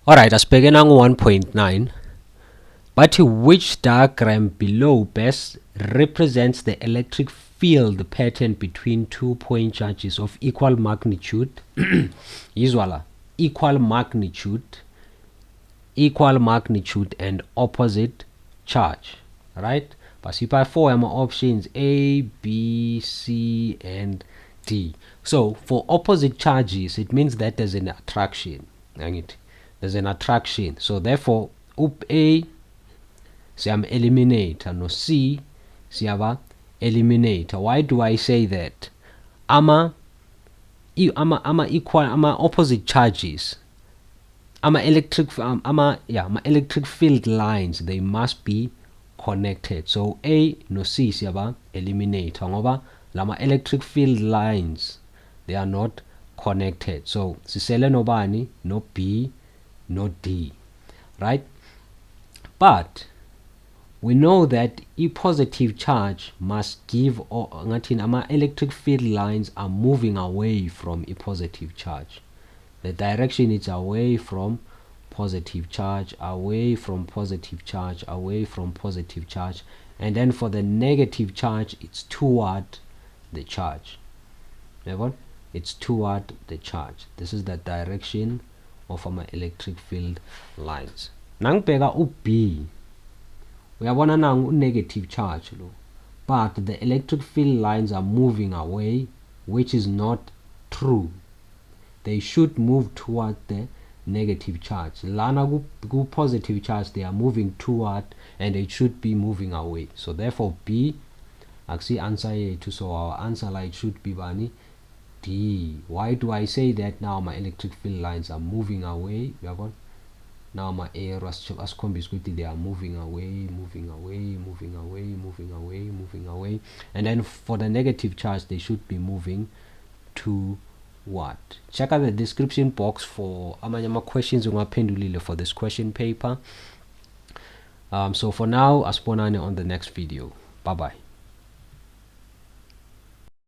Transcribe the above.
Alright, asibheke nangu 1.9. But which diagram below best represents the electric field pattern between 2 point charges of equal magnitude equal magnitude and opposite charge, right? Basipha 4 ama options A, B, C and D. So for opposite charges it means that there's an attraction. There's an attraction. So therefore up A siyam eliminator, no C siyaba eliminator. Why do I say that? Ama opposite charges, electric field lines, they must be connected. So A no C siyaba eliminator ngoba lama electric field lines, they are not connected. So sisele nobani, no B no D, right? But we know that a positive charge must give, or ama electric field lines are moving away from a positive charge. The direction is away from positive charge, away from positive charge, away from positive charge, and then for the negative charge it's toward the charge. It's toward the charge. This is the direction of our electric field lines. Nangibheka u-B, uyabona nangu negative charge lo, but the electric field lines are moving away, which is not true. They should move toward the negative charge. Lana ku positive charge, they are moving toward and they should be moving away. So therefore B actually answer yethu. So our answer like should be bani D. Why do I say that? Now my electric field lines are moving away. Now my arrows asikhombisa ukuthi they are moving away, and then for the negative charge they should be moving to what? Check out the description box for amanye questions ungaphendulile for this question paper. So for now asibonane on the next video. Bye bye.